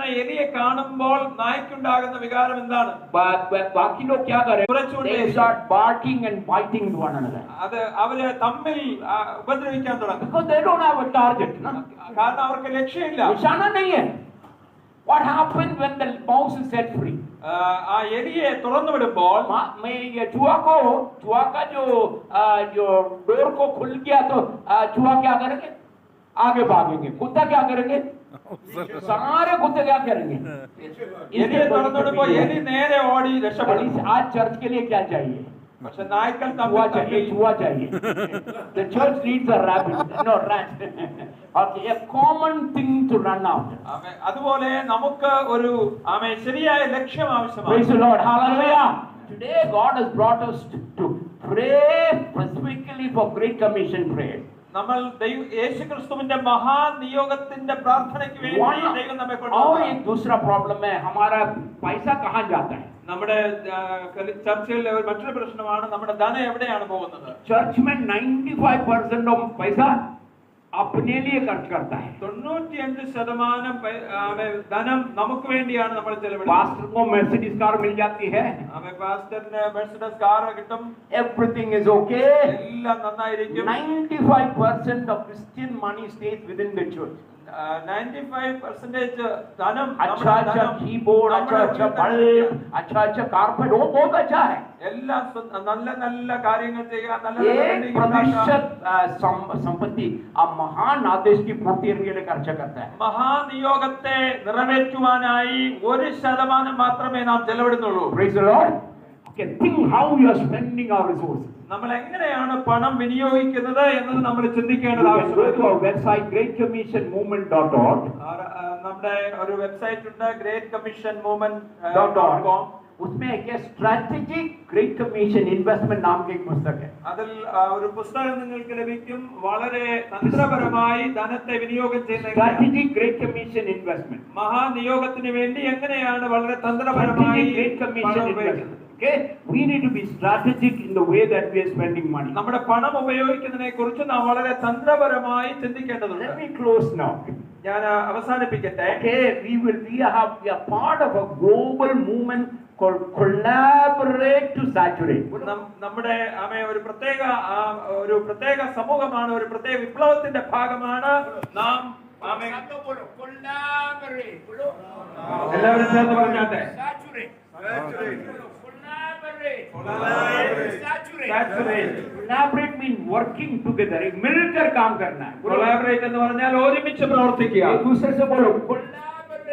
എന്ന എലിയെ കാണുമ്പോൾ നായ്ക്കുണ്ടാകുന്ന വികാരം എന്താണ്? बाकी लोग क्या करें? കുറച്ചുകൊണ്ട് They start barking and biting one another അത് അവര് തമ്മിൽ ഉപദ്രവിക്കാൻ തുടങ്ങും. because they don't have a target, na? കാരണം അവർക്ക് ലക്ഷ്യമില്ല. निशाना नहीं है. What happens when the mouse is set free? ആ എലിയെ തുറന്നു വിടുമ്പോൾ मैं ये चूहा का जो डोर को खुल गया तो चूहा क्या करेंगे? आगे भागेंगे. कुत्ता क्या करेंगे? सारे कुत्ते क्या करेंगे? എലിയെ തുറന്നു വിടുമ്പോൾ എലി നേരെ ഓടി രക്ഷപ്പെടും. आज चर्च के लिए क्या चाहिए? പക്ഷെ നായ്ക്കൾ चूहा चाहिए. The church needs a rabbit, no rat. Okay, a common thing to run after. അതുപോലെ നമുക്ക് ഒരു ശരിയായ ലക്ഷ്യം ആവശ്യമാണ്. Praise the Lord, hallelujah. Today God has brought us to pray specifically for Great Commission prayer. നമ്മൾ യേശുക്രിസ്തുവിന്റെ മഹാനിയോഗത്തിന്റെ പ്രാർത്ഥനയ്ക്ക് വേണ്ടി ദൈവം നമ്മെ और एक दूसरा प्रॉब्लम है, हमारा पैसा कहां जाता है? നമ്മുടെ ചർച്ചയിലെ മറ്റൊരു പ്രശ്നമാണ് നമ്മുടെ ധനം എവിടെയാണ് പോകുന്നത്? चर्च में 95% ऑफ पैसा अपने लिए खर्च करता है. 95% ധനം നമുക്ക് വേണ്ടിയാണ് നമ്മൾ ചെലവഴിക്കുന്നത്. पास्टर को मर्सिडीज कार मिल जाती है. പാസ്റ്ററിന് മെർസിഡീസ് കാർ കിട്ടും. Everything is okay. എല്ലാം നന്നായിരിക്കും. 95% of Christian money stays within the church. 95% ധനം अच्छा कीबोर्ड, अच्छा बल्ब, अच्छा कारपेट, वो बहुत अच्छा है. എല്ലാം നല്ല നല്ല കാര്യങ്ങൾ ചെയ്യുക. നല്ല 1% संपत्ति अब महान आदेश की पूर्ति के लिए खर्च करता है. മഹാനിയോഗത്തെ നിറവേറ്റുവാനായി 1% മാത്രമേ നാം ചെലവിടുന്നുള്ളൂ. Praise the Lord. Okay, think how you are spending our resources. നമ്മൾ എങ്ങനെയാണ് പണം വിനിയോഗിക്കുന്നത് എന്നത് നമ്മൾ ചിന്തിക്കേണ്ടത് ആവശ്യമാണ്. Our website greatcommissionmovement.org. നമ്മുടെ ഒരു വെബ്സൈറ്റ് ഉണ്ട്, greatcommissionmovement.com. उसमें एक स्ट्रैटेजिक ग्रेट कमीशन इन्वेस्टमेंट नाम की एक पुस्तक है. അതിൽ ഒരു പുസ്തകം നിങ്ങൾക്ക് ലഭിക്കും. വളരെ തന്ത്രപരമായി ധനത്തെ വിനിയോഗം ചെയ്യുന്ന സ്ട്രാറ്റജിക് ഗ്രേറ്റ് കമ്മീഷൻ ഇൻവെസ്റ്റ്മെന്റ്. മഹാനിയോഗത്തിന് വേണ്ടി എങ്ങനെയാണ് വളരെ തന്ത്രപരമായി great commission investment. Okay, we need to be strategic in the way that we are spending money. നമ്മുടെ പണം ഉപയോഗിക്കുന്നതിനെ കുറിച്ച് നാം വളരെ തന്ത്രപരമായി ചിന്തിക്കേണ്ടതുണ്ട്. Let me close now. ഞാൻ അവസാനിപ്പിക്കട്ടെ. Okay, we are part of a global movement called collaborate to saturate. നമ്മുടെ ഒരു പ്രത്യേക സമൂഹമാണ്, ഒരു പ്രത്യേക വിപ്ലവത്തിന്റെ ഭാഗമാണ് നാം. എല്ലാവരും ചേർന്ന് പറഞ്ഞാട്ടെ. Collaborate means working together. मिलकर काम करना है. Collaborate എന്ന് പറഞ്ഞാൽ ഒരുമിച്ച് പ്രവർത്തിക്കുക. एक दूसरे से बोलो.